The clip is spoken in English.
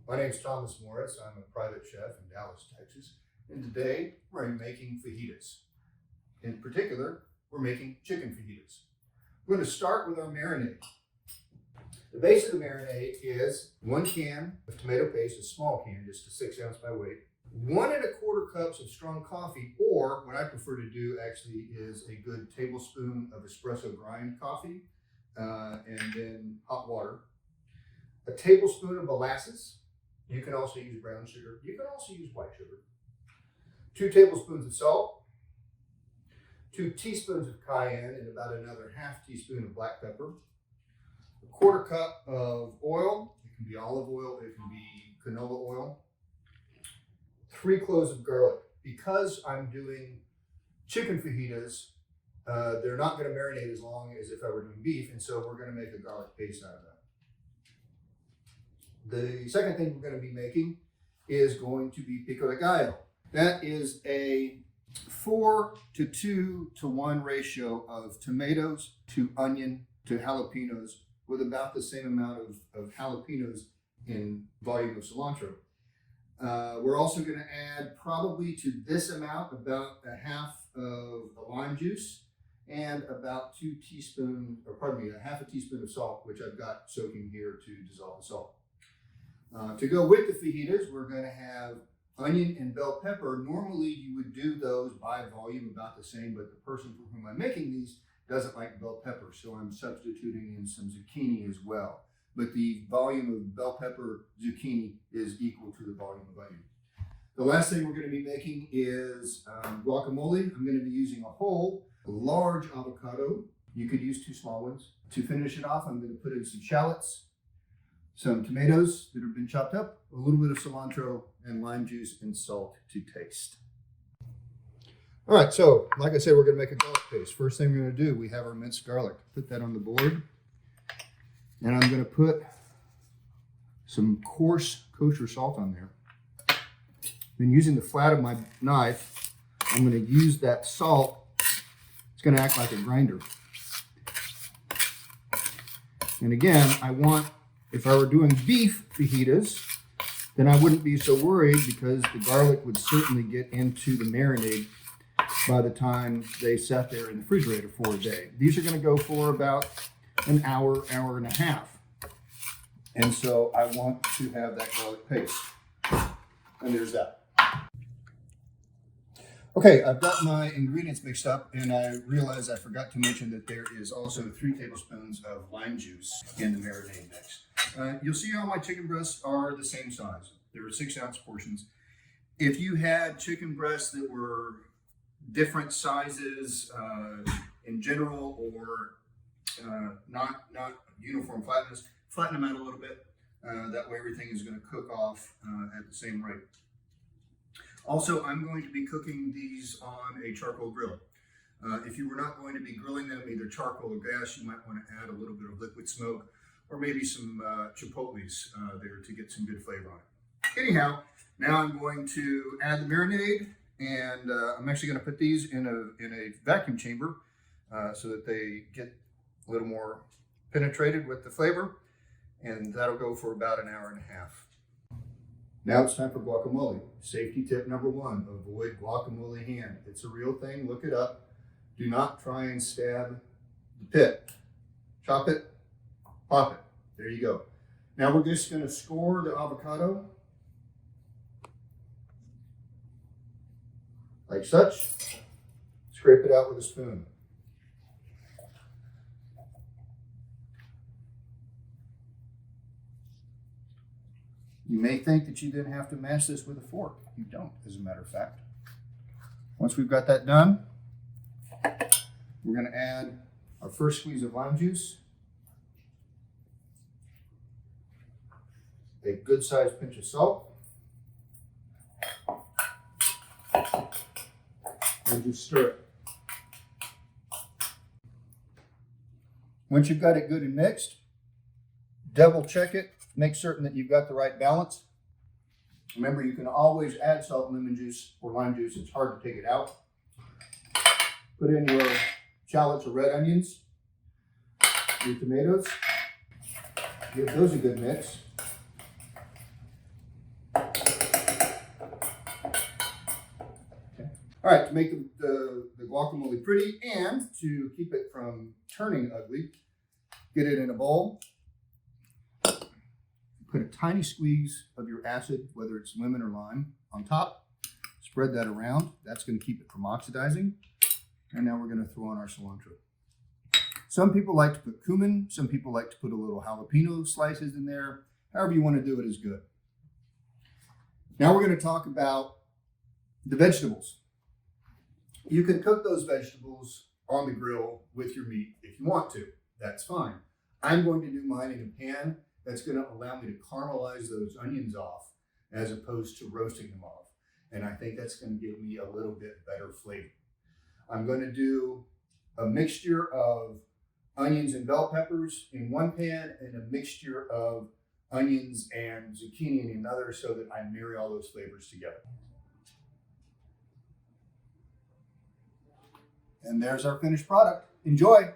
My name is Thomas Morris. I'm a private chef in Dallas, Texas. And today we're making fajitas. In particular, we're making chicken fajitas. We're going to start with our marinade. The base of the marinade is 1 can of tomato paste, a small can, just a 6 ounce by weight. 1 1/4 cups of strong coffee, or what I prefer to do actually is a good tablespoon of espresso-grind coffee, and then hot water. A tablespoon of molasses. You can also use brown sugar. You can also use white sugar. 2 tablespoons of salt. 2 teaspoons of cayenne, and about another ½ teaspoon of black pepper. 1/4 cup of oil. It can be olive oil. It can be canola oil. 3 cloves of garlic. Because I'm doing chicken fajitas, they're not going to marinate as long as if I were doing beef, and so we're going to make a garlic paste out of that. The second thing we're going to be making is going to be pico de gallo. That is a 4 to 2 to 1 ratio of tomatoes to onion to jalapenos, with about the same amount of jalapenos in volume of cilantro. We're also going to add probably to this amount about a ½ of the lime juice and about 2 teaspoons, or pardon me, a ½ a teaspoon of salt, which I've got soaking here to dissolve the salt. To go with the fajitas, we're going to have onion and bell pepper. Normally you would do those by volume about the same, but the person for whom I'm making these doesn't like bell pepper, so I'm substituting in some zucchini as well. But the volume of bell pepper zucchini is equal to the volume of onion. The last thing we're going to be making is guacamole. I'm going to be using a whole large avocado. You could use 2 small ones. To finish it off, I'm going to put in some shallots, some tomatoes that have been chopped up, a little bit of cilantro, and lime juice and salt to taste. All right, so like I said, we're going to make a garlic paste. First thing we're going to do, we have our minced garlic. Put that on the board. And I'm going to put some coarse kosher salt on there. Then using the flat of my knife, I'm going to use that salt. It's going to act like a grinder. And again, if I were doing beef fajitas, then I wouldn't be so worried because the garlic would certainly get into the marinade by the time they sat there in the refrigerator for a day. These are going to go for about an hour, hour and a half. And so I want to have that garlic paste. And there's that. Okay, I've got my ingredients mixed up, and I realized I forgot to mention that there is also 3 tablespoons of lime juice in the marinade mix. You'll see all my chicken breasts are the same size. There are 6 ounce portions. If you had chicken breasts that were different sizes in general, or not uniform flatness, flatten them out a little bit. That way everything is going to cook off at the same rate. Also, I'm going to be cooking these on a charcoal grill. If you were not going to be grilling them either charcoal or gas, you might want to add a little bit of liquid smoke, or maybe some chipotles there to get some good flavor on it. Anyhow, now I'm going to add the marinade, and I'm actually going to put these in a vacuum chamber so that they get a little more penetrated with the flavor, and that'll go for about an hour and a half. Now it's time for guacamole. Safety tip number 1, avoid guacamole hand. It's a real thing, look it up. Do not try and stab the pit. Chop it, pop it. There you go. Now we're just going to score the avocado like such. Scrape it out with a spoon. You may think that you didn't have to mash this with a fork. You don't, as a matter of fact. Once we've got that done, we're going to add our first squeeze of lime juice, a good sized pinch of salt, and just stir it. Once you've got it good and mixed, double check it. Make certain that you've got the right balance. Remember, you can always add salt and lemon juice or lime juice. It's hard to take it out. Put in your shallots or red onions, your tomatoes. Give those a good mix. All right, to make the guacamole pretty and to keep it from turning ugly, get it in a bowl. Put a tiny squeeze of your acid, whether it's lemon or lime, on top. Spread that around. That's going to keep it from oxidizing. And now we're going to throw on our cilantro. Some people like to put cumin. Some people like to put a little jalapeno slices in there. However you want to do it is good. Now we're going to talk about the vegetables. You can cook those vegetables on the grill with your meat if you want to. That's fine. I'm going to do mine in a pan that's going to allow me to caramelize those onions off as opposed to roasting them off. And I think that's going to give me a little bit better flavor. I'm going to do a mixture of onions and bell peppers in one pan and a mixture of onions and zucchini in another so that I marry all those flavors together. And there's our finished product. Enjoy!